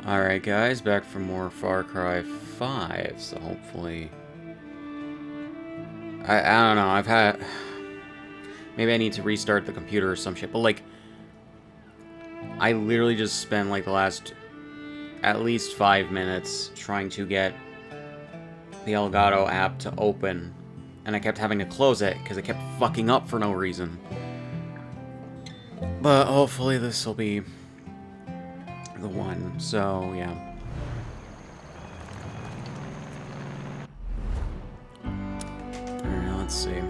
Alright guys, back for more Far Cry 5, so hopefully... I don't know, I've had... Maybe I need to restart the computer or some shit, but like... I literally just spent like the last... at least 5 minutes trying to get the Elgato app to open, and I kept having to close it because it kept fucking up for no reason. But hopefully this will be the one, so yeah. Alright, let's see.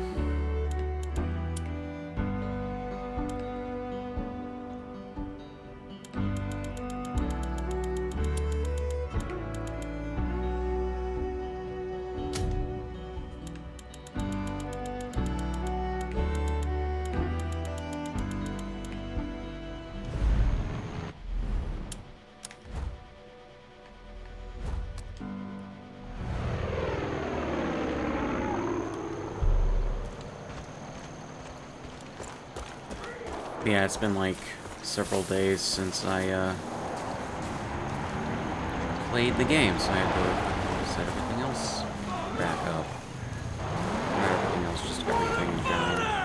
Yeah, it's been like several days since I played the game, so I had to set everything else back up. Not everything else, just everything in general.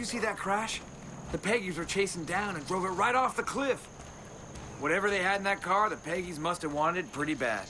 See that crash? The Peggies were chasing down and drove it right off the cliff. Whatever they had in that car, the Peggies must have wanted it pretty bad.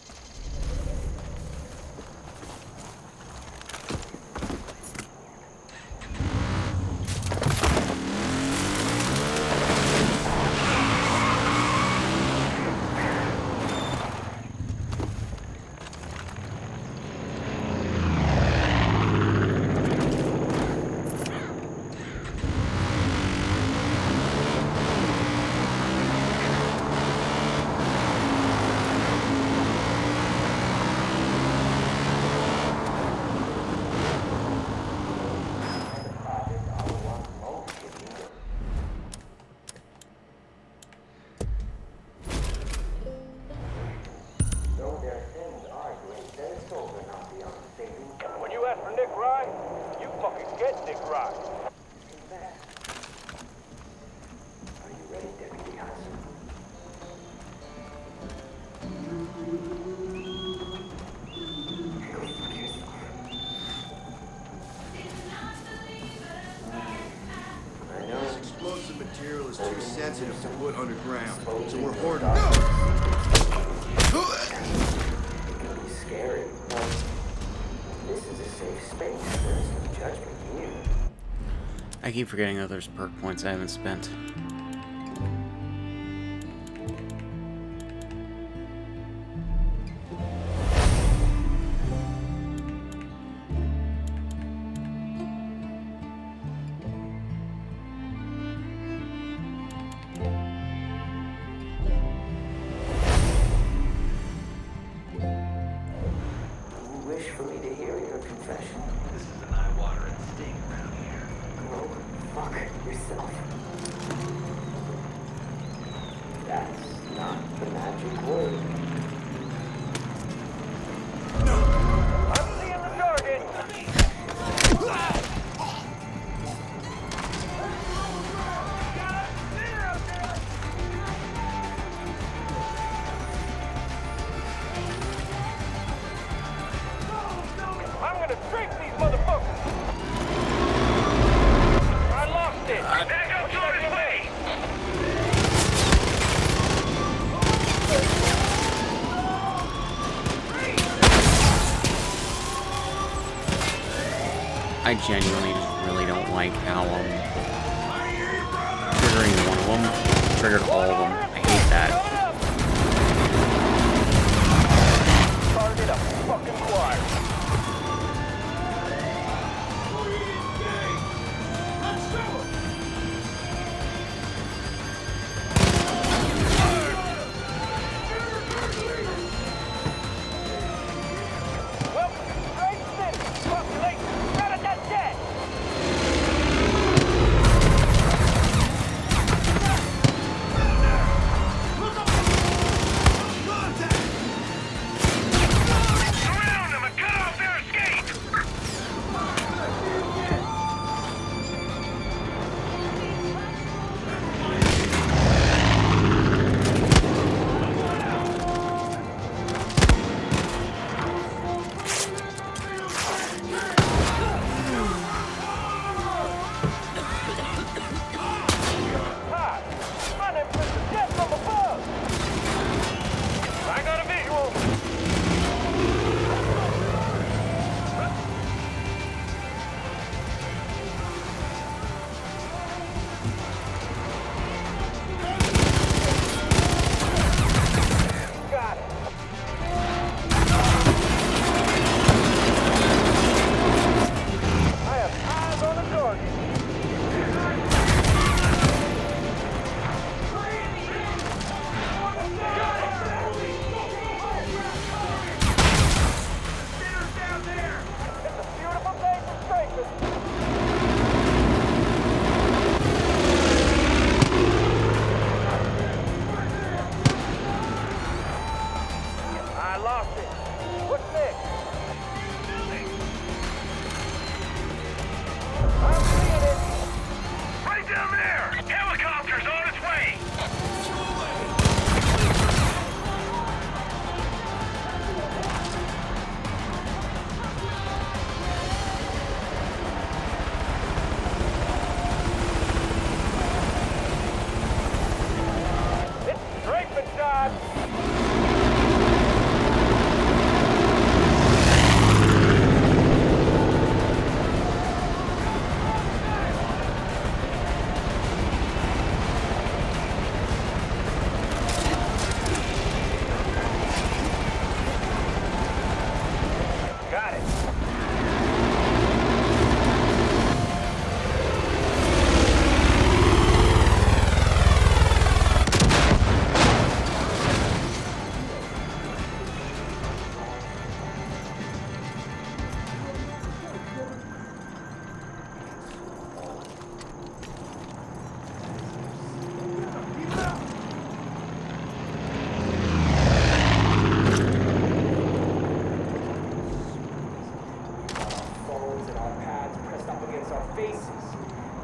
Material is too sensitive to put underground, so we're hoarding it. It can be scary, but this is a safe space. There's no judgment here. I keep forgetting that there's perk points I haven't spent. For me to hear your confession. This is an eye-watering sting around here. Go fuck yourself. to strafe these motherfuckers! I lost it! Back up on his way! I genuinely just really don't like how triggering one of them triggered all of them. I hate that. Target a fucking quad. Welcome to Strange City. Population out of that dead. Surround them and cut off their escape. Hi, my name's Mr. Death from above. I got a visual. Got it. I have eyes on the target. It's a beautiful day for strangers. I lost it. What's next? I'm seeing it. Right down there. Helicopter's on its way. It's strafing time. Got it. Phones and our pads pressed up against our faces.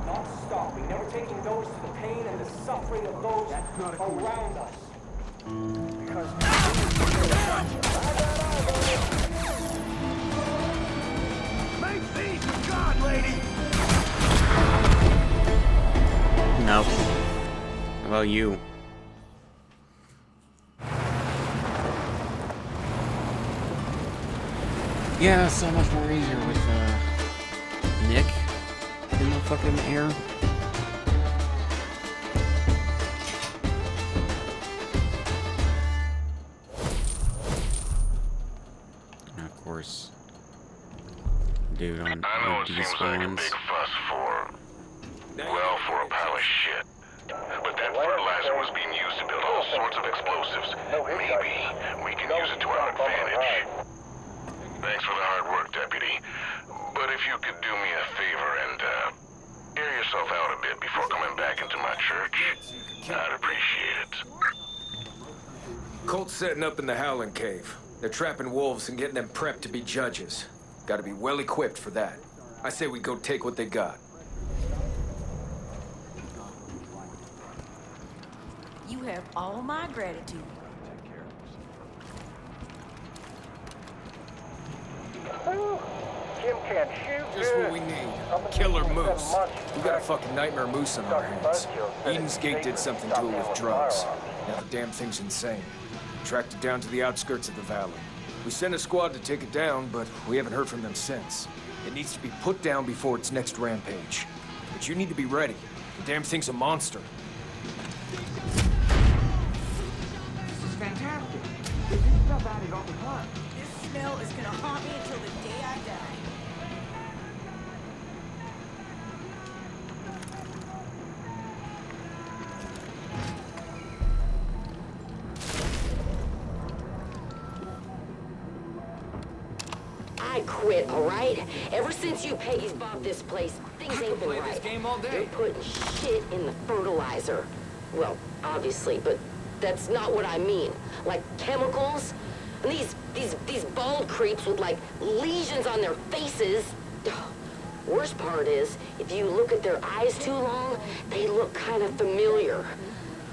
Not stopping, never taking notice to the pain and the suffering of those around us. Because Make peace with God, lady! No. How about you? Yeah, so much more easier with Nick in the fucking air. And of course, dude on I know OD it seems like a spawns. big fuss for, well, for a pile of shit. But that fertilizer was being used to build all sorts of explosives. Maybe we can use it to our advantage. Thanks for the hard work, Deputy. But if you could do me a favor and, air yourself out a bit before coming back into my church, I'd appreciate it. Colt's setting up in the Howling Cave. They're trapping wolves and getting them prepped to be judges. Gotta be well equipped for that. I say we go take what they got. You have all my gratitude. Jim can shoot Just good. what we need. Something Killer keeps moose. them munching We got a back. fucking nightmare moose on our hands. Eden's Gate did something to it with drugs. Now the damn thing's insane. Tracked it down to the outskirts of the valley. We sent a squad to take it down, but we haven't heard from them since. It needs to be put down before its next rampage. But you need to be ready. The damn thing's a monster. This is fantastic. This stuff added all the time. This smell is gonna haunt me until the day I die. I quit, all right? Ever since you Peggy's bought this place, things ain't been play right. this game all day. You're putting shit in the fertilizer. Well, obviously, but that's not what I mean. Like chemicals? And these bald creeps with like lesions on their faces. Worst part is, if you look at their eyes too long, they look kind of familiar.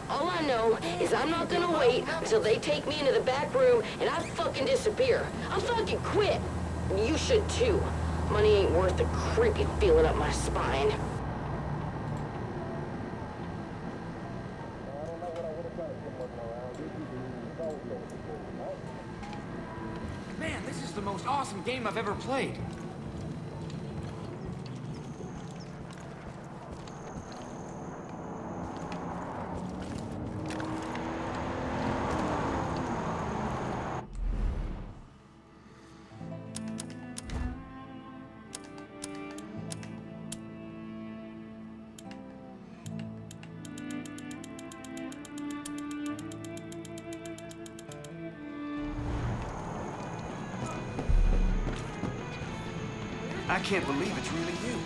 All I know is I'm not gonna wait until they take me into the back room and I fucking disappear. I'm fucking quit. And you should too. Money ain't worth the creepy feeling up my spine. Man, this is the most awesome game I've ever played. I can't believe it's really you.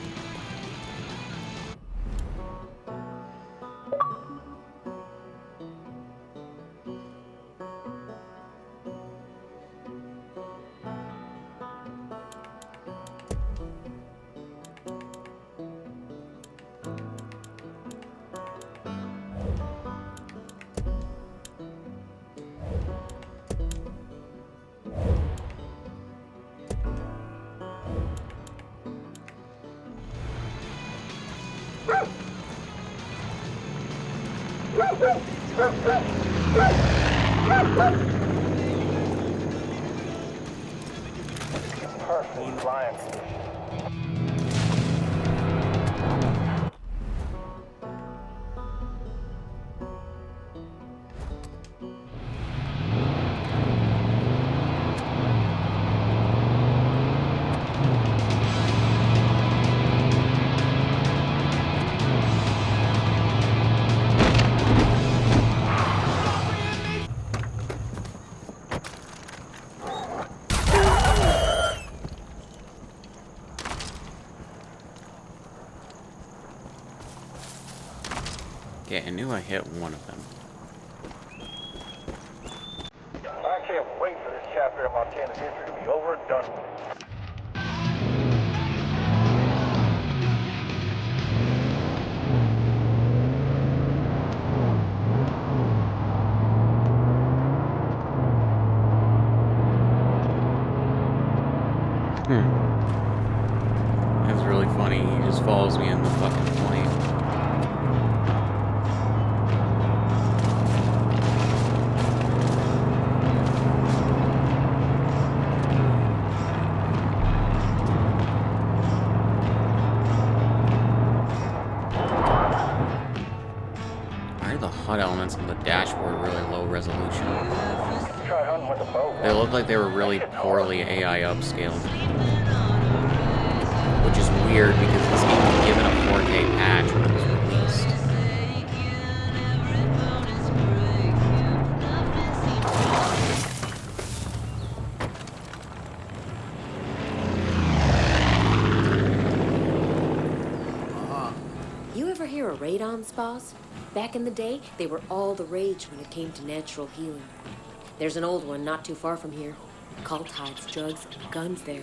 Perfect flying conditions. Yeah, I knew I hit one of them. I can't wait for this chapter of Montana's history to be over and done with. That's really funny. He just follows me in the fucking plane. Why are the HUD elements on the dashboard really low resolution? Try hunting with a bow. They look like they were really poorly AI upscaled. Which is weird because this game was given a 4K patch when it was released. You ever hear of radon spas? Back in the day, they were all the rage when it came to natural healing. There's an old one not too far from here. Cult hides drugs and guns there.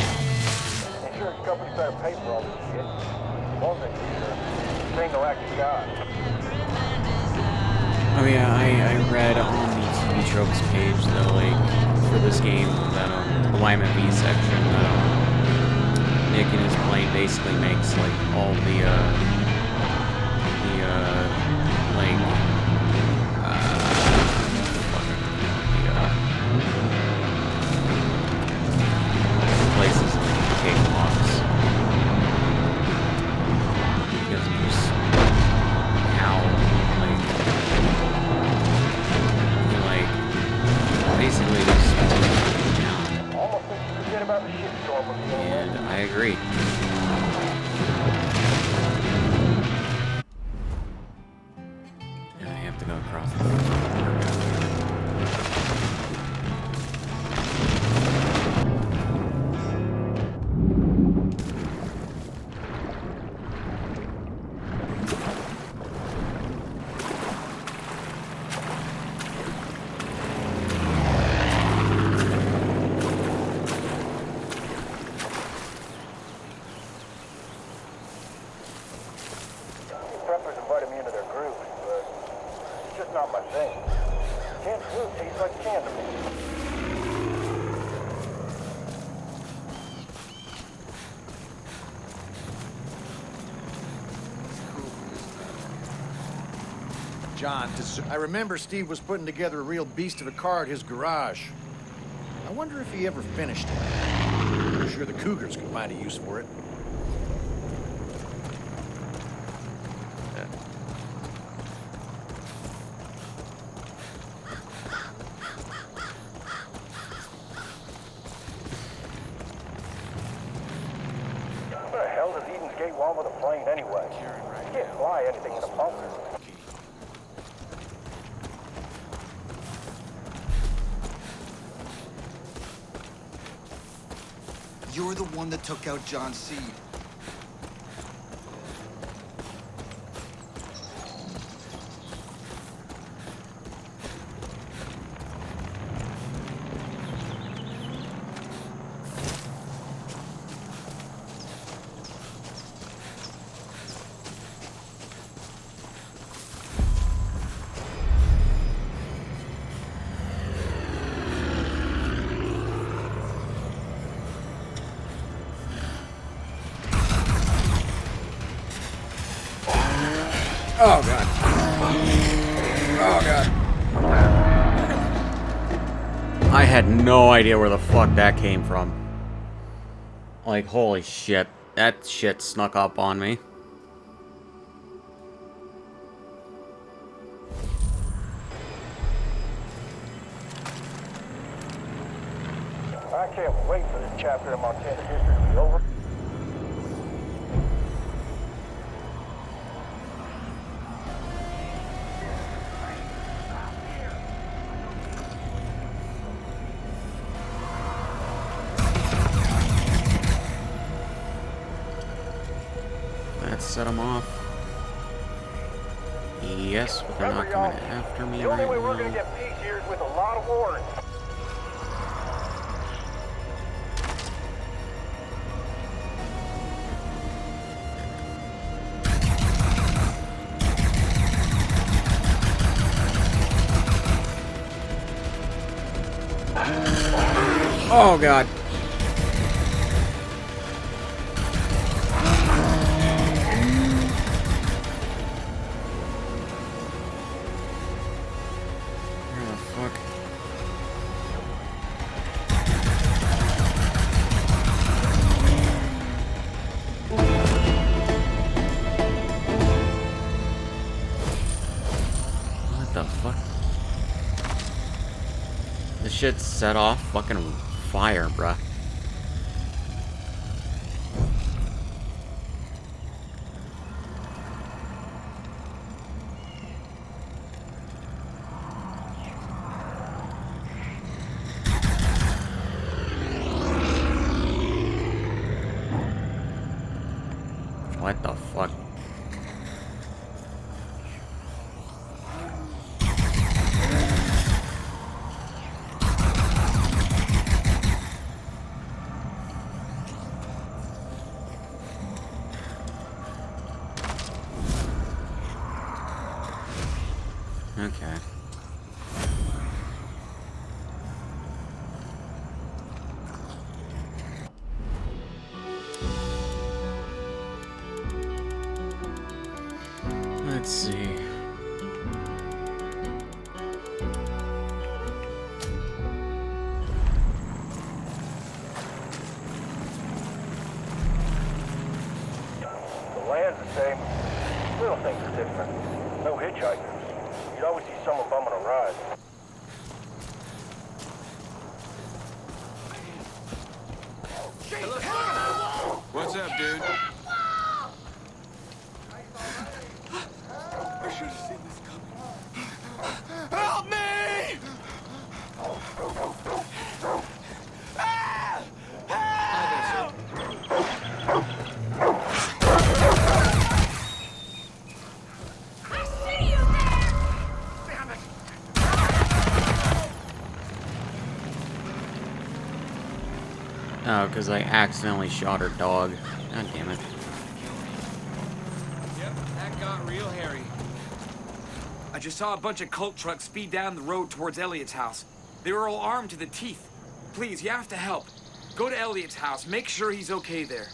Insurance companies better pay for all this shit. As long as they do. ain't no act of God. Oh yeah, I read on the TV tropes page that, like, for this game, that, the YMV section, Nick and his plane basically makes, like, all the places like cakewalks. Because of just how, like, basically just down. Almost think you forget about the shitstorm when you And I agree. I have to go across the border. Preppers invited me into their group, but it's just not my thing. Canned food tastes like can to me. John, I remember Steve was putting together a real beast of a car at his garage. I wonder if he ever finished it. I'm sure the Cougars could find a use for it. What the hell does Eden's Gate want with a plane anyway? You can't fly anything in a bunker. You're the one that took out John Seed. Oh god. Oh god. I had no idea where the fuck that came from. Like, holy shit. That shit snuck up on me. I can't wait for this chapter of Montana history to be over. Let's set them off. Yes, but they're not coming after me The only right way we're gonna now. get peace here is with a lot of warning. Oh god. Where the fuck? What the fuck? This shit set off fucking fire, bruh. What the fuck? Okay. Let's see. The land's the same. Little things are different. No hitchhikers. You'd always see someone bumming a ride. What's up, dude? I should have seen this coming. Help me! Oh, because I accidentally shot her dog. God damn it. Yep, that got real hairy. I just saw a bunch of cult trucks speed down the road towards Elliot's house. They were all armed to the teeth. Please, you have to help. Go to Elliot's house. Make sure he's okay there.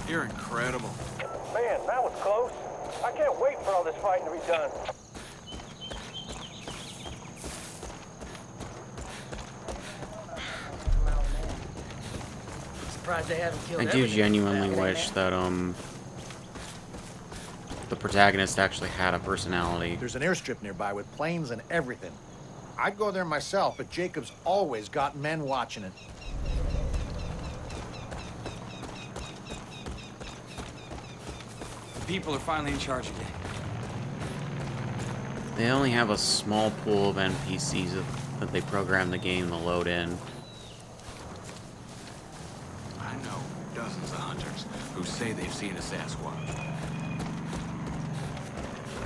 You're incredible. Man, that was close. I can't wait for all this fighting to be done. Surprised they haven't killed I do everything. genuinely wish that, the protagonist actually had a personality. There's an airstrip nearby with planes and everything. I'd go there myself, but Jacob's always got men watching it. People are finally in charge again. They only have a small pool of NPCs that they program the game to load in. I know dozens of hunters who say they've seen a Sasquatch.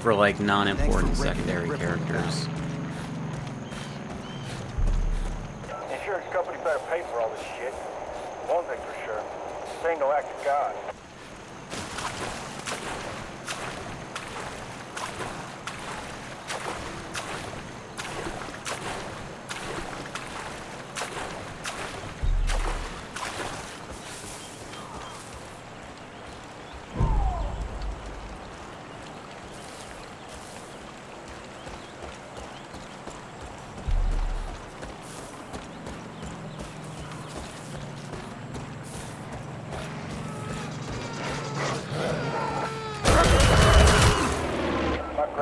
For, like, non-important secondary characters. Insurance company better pay for all this shit. One thing's for sure. This ain't no act of God.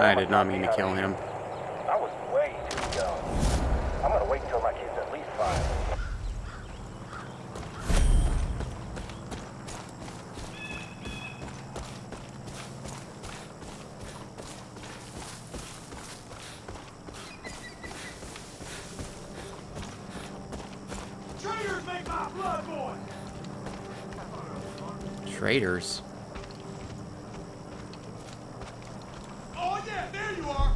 I did not mean to kill him. I was way too young. I'm gonna wait until my kid's at least 5. Traitors make my blood boil! Traitors? Oh yeah, there you are!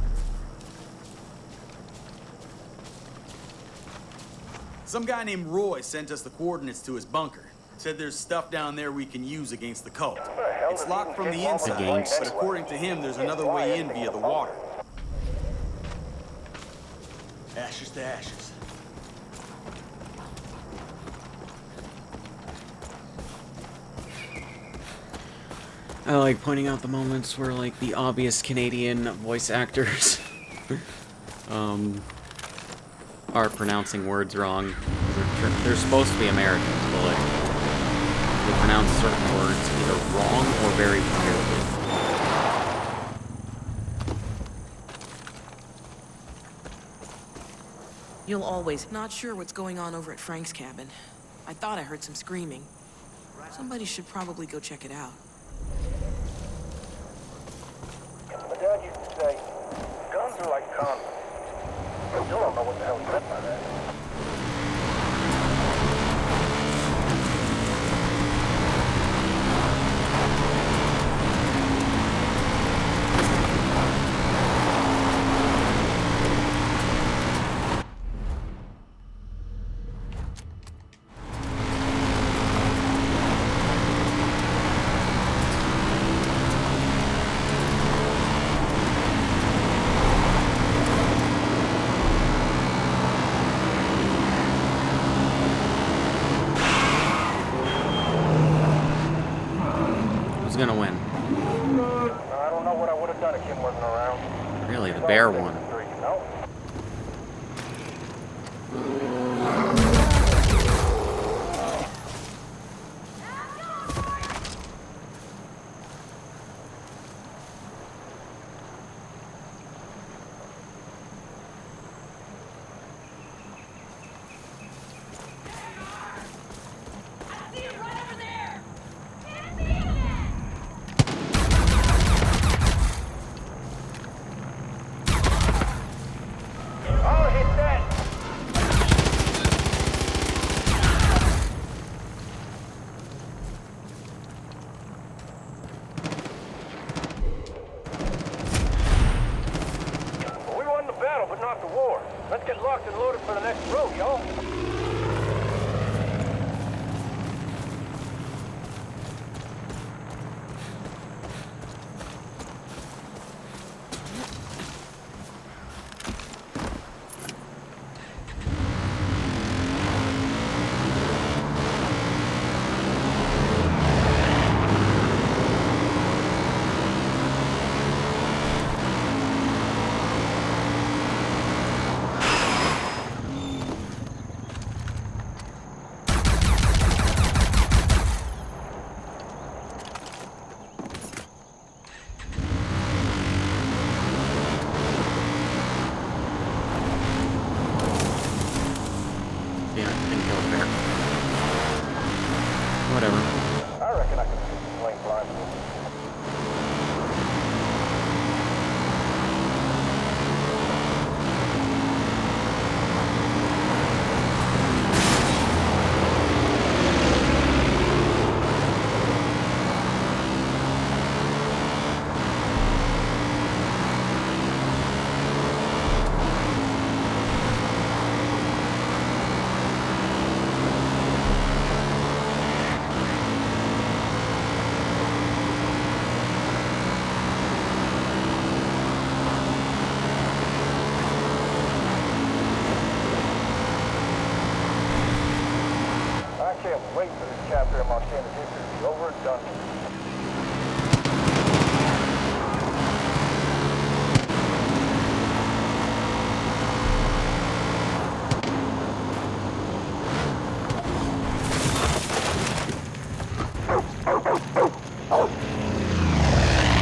Some guy named Roy sent us the coordinates to his bunker. Said there's stuff down there we can use against the cult. It's locked from the inside, but according to him, there's another way in via the water. Ashes to ashes. I like pointing out the moments where, like, the obvious Canadian voice actors are pronouncing words wrong. They're supposed to be Americans, but, like, they pronounce certain words either wrong or very clearly. You'll always... Not sure what's going on over at Frank's cabin. I thought I heard some screaming. Somebody should probably go check it out. My dad used to say, guns are like condoms. I still don't know what the hell he meant by that. loaded for the next road, y'all. Whatever. I reckon I can see the plane blindfolded. I can't wait for this chapter in Montana's history to be over and done with.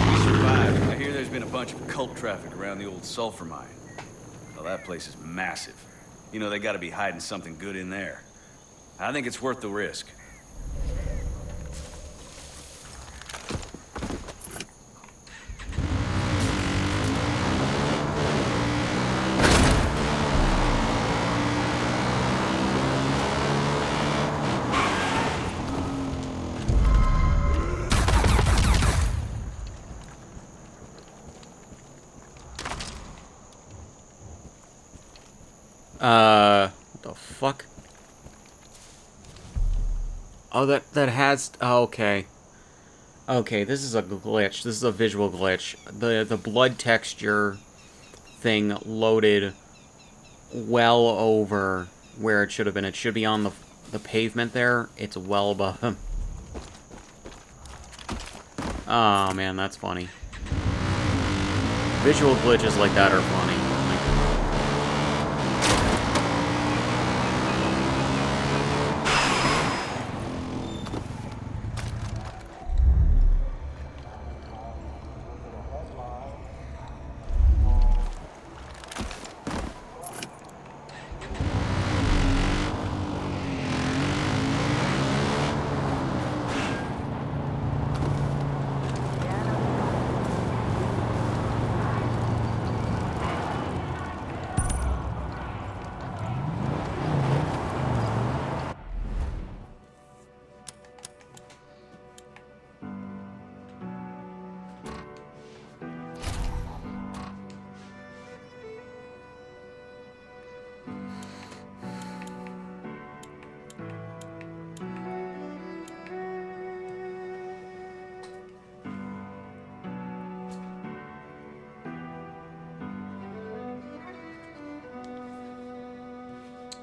We survived. I hear there's been a bunch of cult traffic around the old sulfur mine. Well, that place is massive. You know, they gotta be hiding something good in there. I think it's worth the risk. What the fuck? Oh, that has... Oh, okay. Okay, this is a glitch. This is a visual glitch. The blood texture thing loaded well over where it should have been. It should be on the pavement there. It's well above him. Oh, man, that's funny. Visual glitches like that are funny.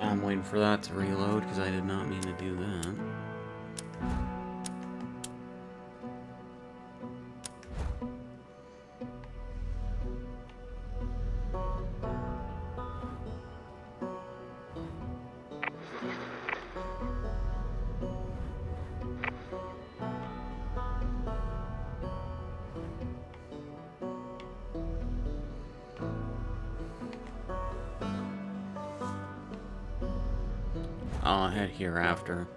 I'm waiting for that to reload because I did not mean to do that. I'll head here after.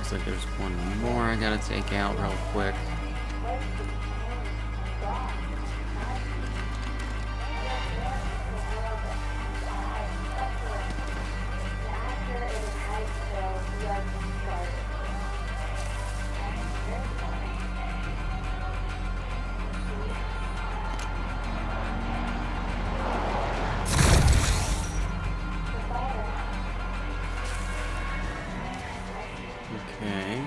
Looks like there's one more I gotta take out real quick. Okay.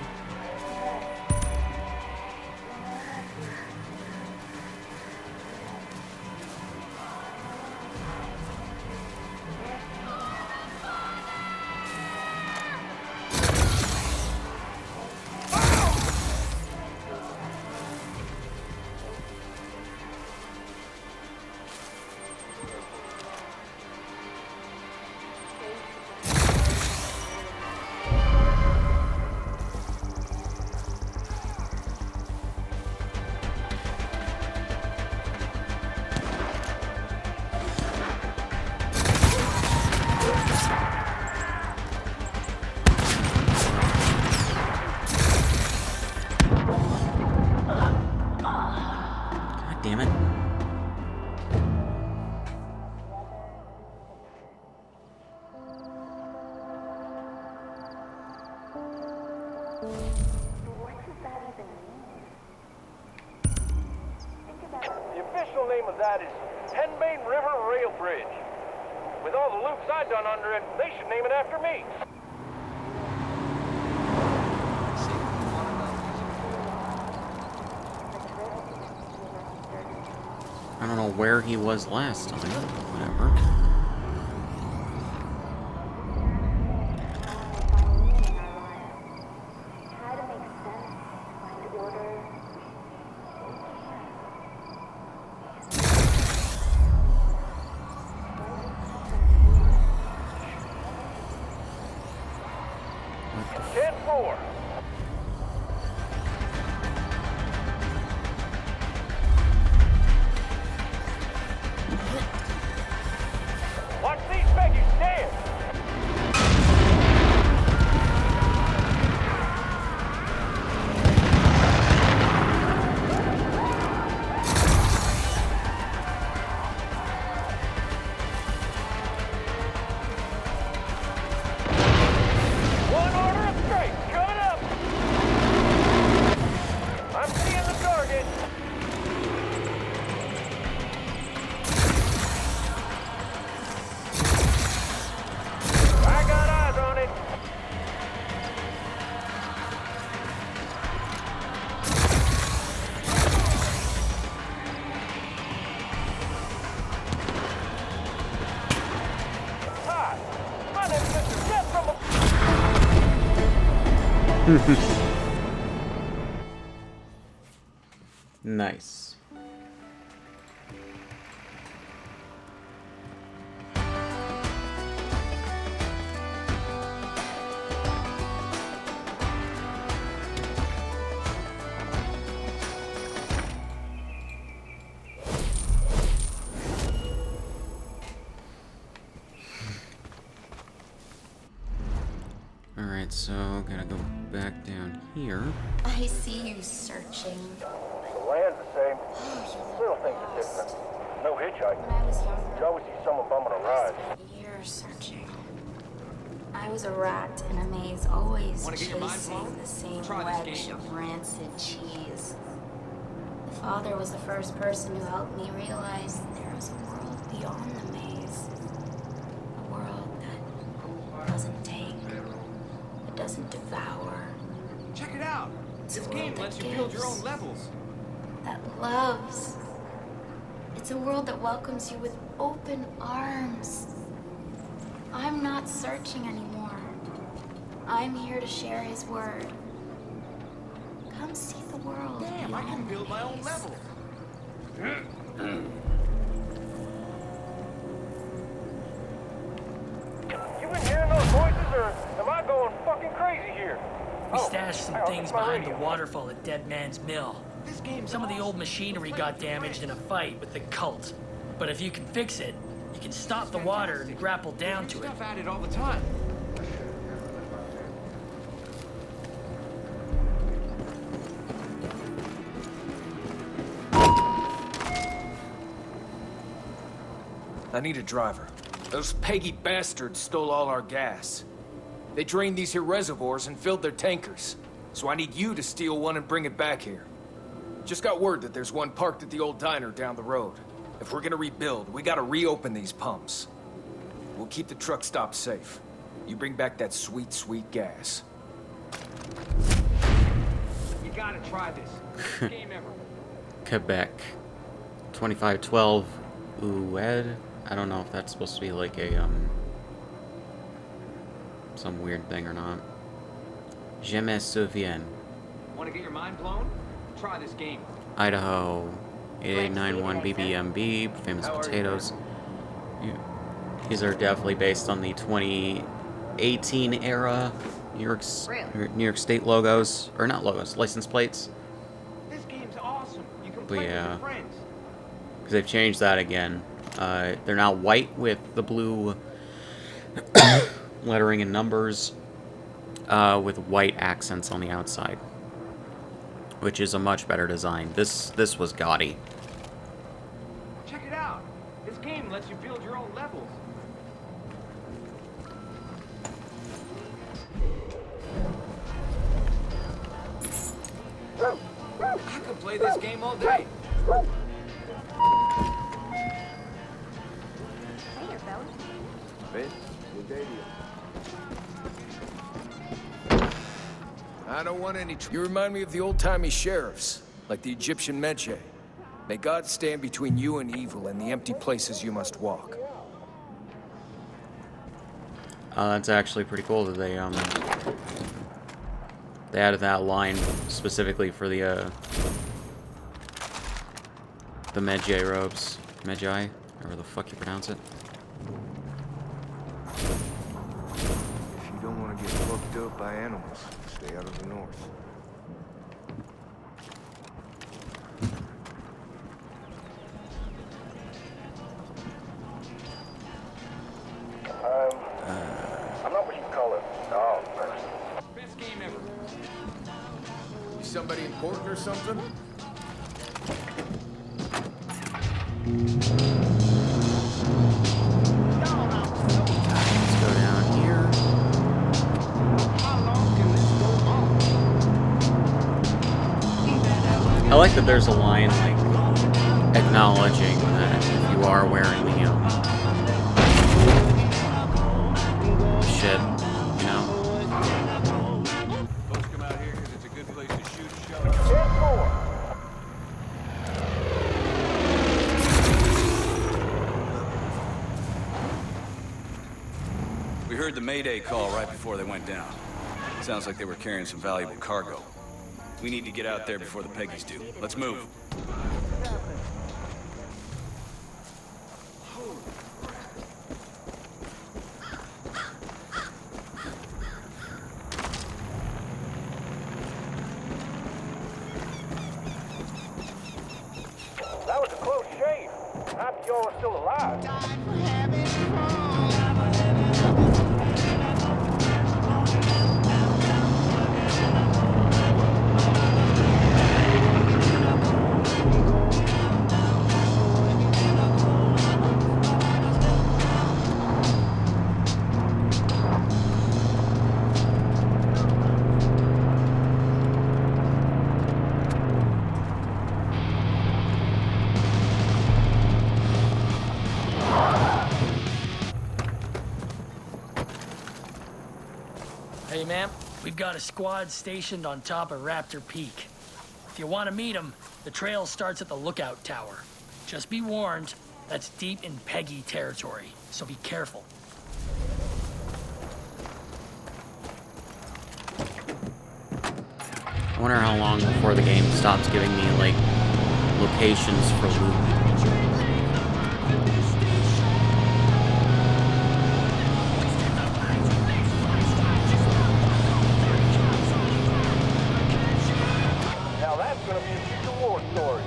Damn it. The official name of that is Henbane River Rail Bridge. With all the loops I done under it, they should name it after me. I don't know where he was last time. Whatever. Watch these Becky stand! One order of straight, coming up! I'm seeing the target. I got eyes on it. Hi, my name's Mr. Jeff from Nice. Alright, so gotta go back down here. I see you searching. The land's the same. Little things are different. No hitchhiking. When I was younger, You always see someone bumming a ride. years searching. I was a rat in a maze, always Wanna get your mind chasing blown? the same Try this wedge game. of rancid cheese. The father was the first person who helped me realize there was a world beyond the maze. A world that doesn't take, that doesn't devour. Check it out. It's a This world game that lets you build your gives, own levels. that loves. It's a world that welcomes you with open arms. I'm not searching anymore. I'm here to share his word. Come see the world. Damn, I can build my own level. You been hearing those voices, or am I going fucking crazy here? We stashed some hang on, things it's my behind the radio. waterfall at Dead Man's Mill. Some of the old machinery got damaged in a fight with the cult. But if you can fix it, you can stop the water and grapple down to it. Stuff at it all the time. I need a driver. Those Peggy bastards stole all our gas. They drained these here reservoirs and filled their tankers. So I need you to steal one and bring it back here. Just got word that there's one parked at the old diner down the road. If we're gonna rebuild, we gotta reopen these pumps. We'll keep the truck stop safe. You bring back that sweet, sweet gas. You gotta try this. Best game ever. Quebec. 2512 Oued. I don't know if that's supposed to be like a, some weird thing or not. Je me souviens. Wanna get your mind blown? Try this game. Idaho. 8891 BBMB. Famous potatoes. These are definitely based on the 2018 era New York State logos. Or not logos, license plates. This game's awesome. You can But play yeah. with your friends. Because they've changed that again. They're now white with the blue lettering and numbers with white accents on the outside, which is a much better design. This was gaudy. Check it out. This game lets you build your own levels. I could play this game all day. I don't want any. You remind me of the old-timey sheriffs, like the Egyptian Medjay. May God stand between you and evil and the empty places you must walk. That's actually pretty cool that they added that line specifically for the Medjay robes. Medjay, however the fuck you pronounce it. If you don't want to get fucked up by animals, stay out of the north. I'm not what you call it. Oh, Best game ever. You somebody important or something? Let's go down here. I like that there's a line like acknowledging that if you are wearing the shit, you know. Folks come out here because it's a good place to shoot shells. We heard the Mayday call right before they went down. Sounds like they were carrying some valuable cargo. We need to get out there before the Peggies do. Let's move. that was a close shave. Happy y'all are still alive. Hey, ma'am, we've got a squad stationed on top of Raptor Peak. If you want to meet them, the trail starts at the lookout tower. Just be warned, that's deep in Peggy territory, so be careful. I wonder how long before the game stops giving me like locations for loot. Now that's gonna be a future war story.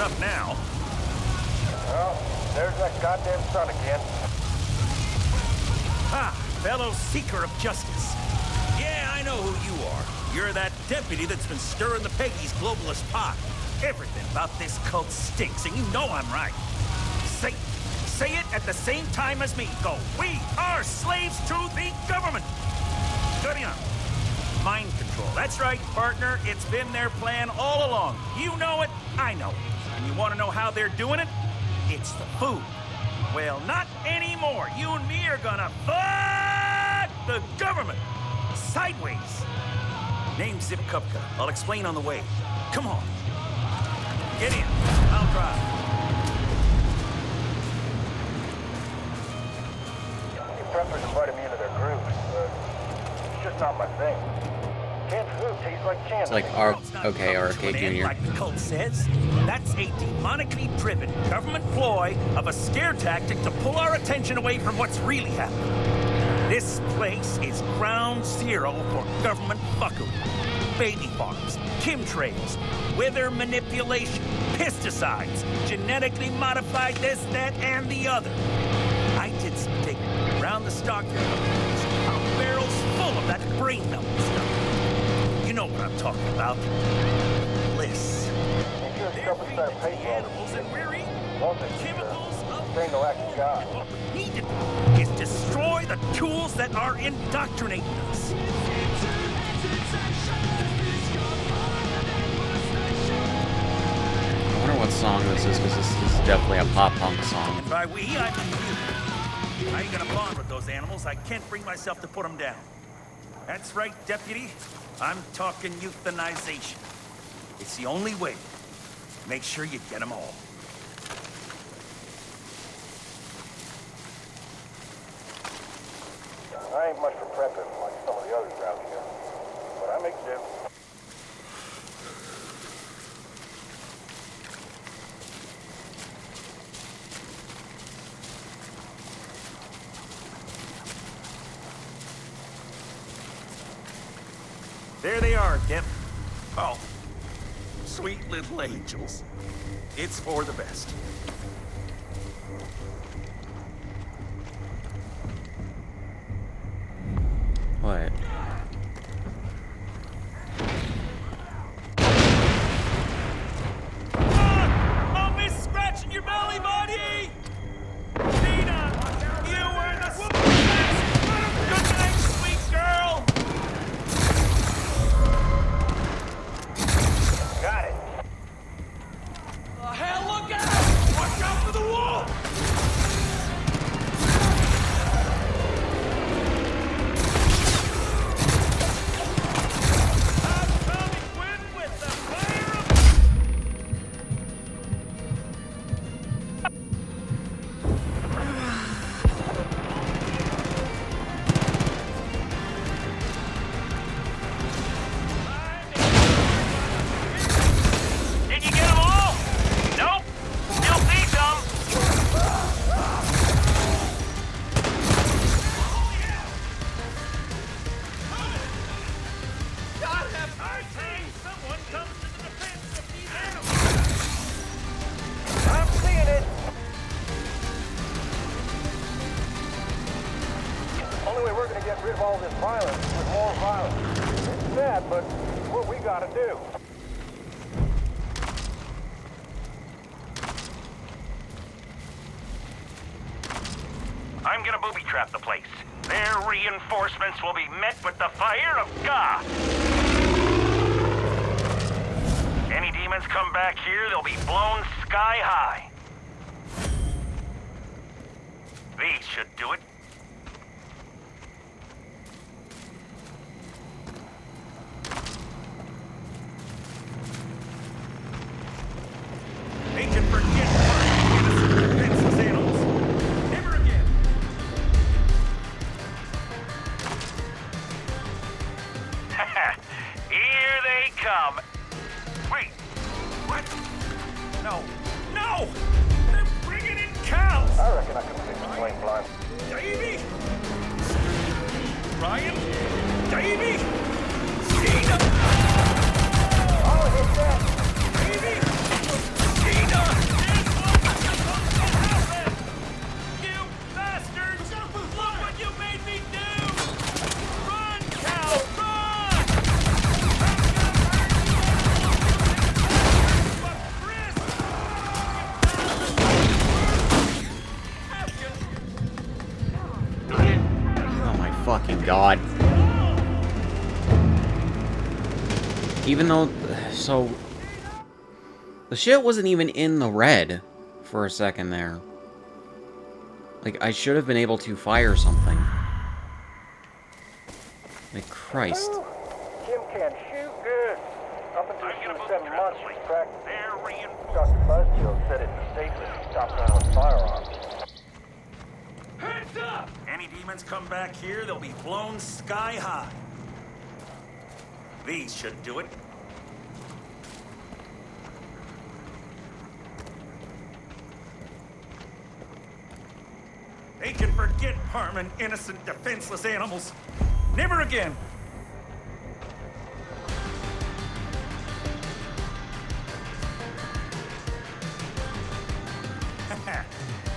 enough now. Well, there's that goddamn sun again. Ha! Fellow seeker of justice. Yeah, I know who you are. You're that deputy that's been stirring the Peggy's globalist pot. Everything about this cult stinks, and you know I'm right. Say it at the same time as me. Go, we are slaves to the government. Good enough. Mind control. That's right, partner. It's been their plan all along. You know it, I know it. And you want to know how they're doing it? It's the food. Well, not anymore. You and me are gonna fuck the government. Sideways. Name's Zip Kupka. I'll explain on the way. Come on. Get in. I'll drive. Preppers invited me into their group, but it's just not my thing. Canned food tastes like canned. It's like RFK Jr. Like the cult says, that's a demonically driven government ploy of a scare tactic to pull our attention away from what's really happening. This place is ground zero for government fuckery. Baby farms, chemtrails, weather manipulation, pesticides, genetically modified this, that, and the other. I did some digging around the stockyard. Our barrels full of that brain-numbing stuff. You know what I'm talking about. Bliss. They're feeding the animals and we're eating chemicals of what we need to do is destroy the tools that are indoctrinating us. I wonder what song this is, because this is definitely a pop-punk song. And by we, I mean you. I ain't gonna bond with those animals. I can't bring myself to put them down. That's right, deputy. I'm talking euthanization. It's the only way. Make sure you get them all. I ain't much for prepping like some of the others around here, but I make do. There they are, Dep. Oh, sweet little angels. It's for the best. What? Oh, miss scratching your belly, buddy! Nina, you were the good night, sweet girl! Got it. Hell, look out! Watch out for the wall! I'm coming with the fire of... Did you get them all? Nope. Still see some. God have mercy! Someone comes to the defense of these animals. I'm seeing it. Only way we're gonna get rid of all this violence is with more violence. It's sad, but it's what we gotta do. I'm gonna booby-trap the place. Their reinforcements will be met with the fire of God. Any demons come back here, they'll be blown sky high. These should do it. They can forget innocent defenseless animals. Never again. Here they come. Wait, what? No, no! They're bringing in cows! I reckon I can fix the flame blind. Davey! Ryan? Davey! Gina! I'll hit that. Davey! Gina! god. Even though... So... The shit wasn't even in the red for a second there. Like, I should have been able to fire something. Like, Christ. Kim can shoot good. Up until she was 7 months, she was practicing. Dr. Buzzkill said it's the safest to stop around with firearms. Heads up! Any demons come back here, they'll be blown sky high. These should do it. They can forget harming innocent, defenseless animals. Never again.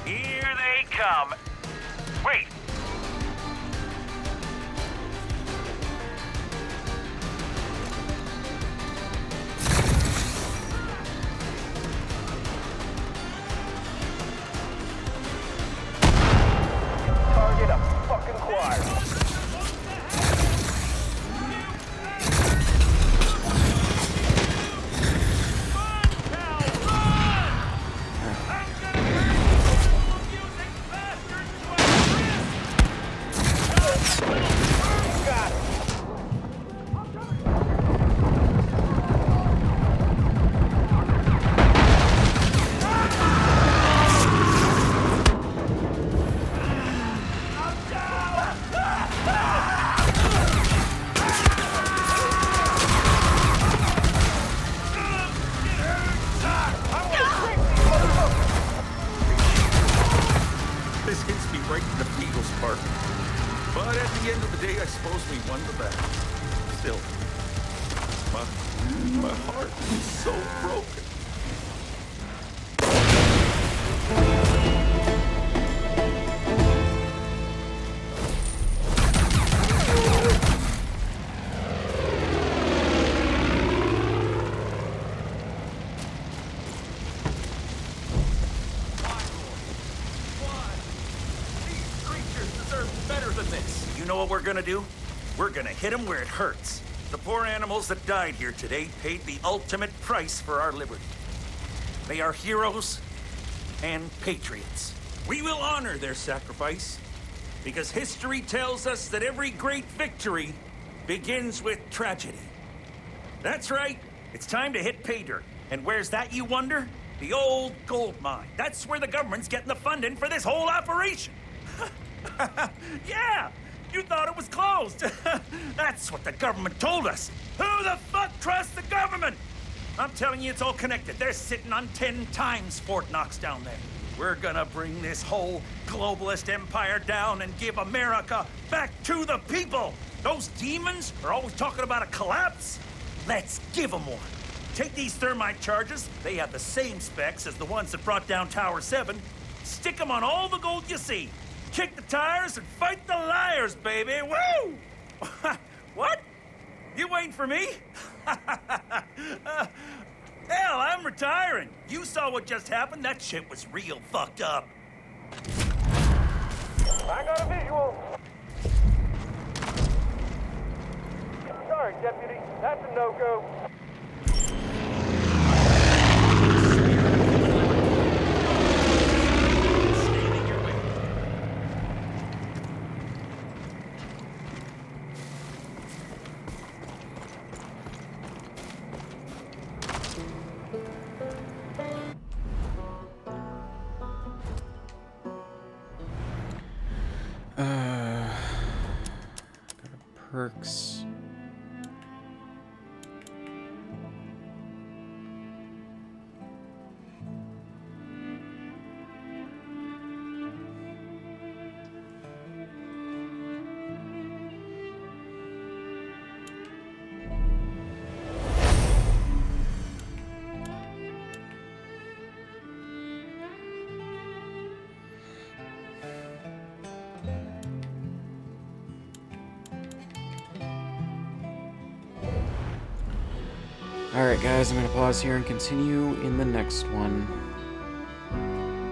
Here they come. Wait. Target a fucking choir. This hits me right in the feels part. But at the end of the day, I suppose we won the battle. Still, my heart is so broken. You know what we're gonna do? We're gonna hit them where it hurts. The poor animals that died here today paid the ultimate price for our liberty. They are heroes and patriots. We will honor their sacrifice, because history tells us that every great victory begins with tragedy. That's right. It's time to hit pay dirt. And where's that, you wonder? The old gold mine. That's where the government's getting the funding for this whole operation. Yeah! You thought it was closed. That's what the government told us. Who the fuck trusts the government? I'm telling you, it's all connected. They're sitting on 10 times Fort Knox down there. We're gonna bring this whole globalist empire down and give America back to the people. Those demons are always talking about a collapse. Let's give them one. Take these thermite charges. They have the same specs as the ones that brought down Tower 7. Stick them on all the gold you see. Kick the tires and fight the liars, baby! Woo! What? You waiting for me? Hell, I'm retiring. You saw what just happened. That shit was real fucked up. I got a visual. Sorry, Deputy. That's a no-go. Perks. Alright guys, I'm going to pause here and continue in the next one.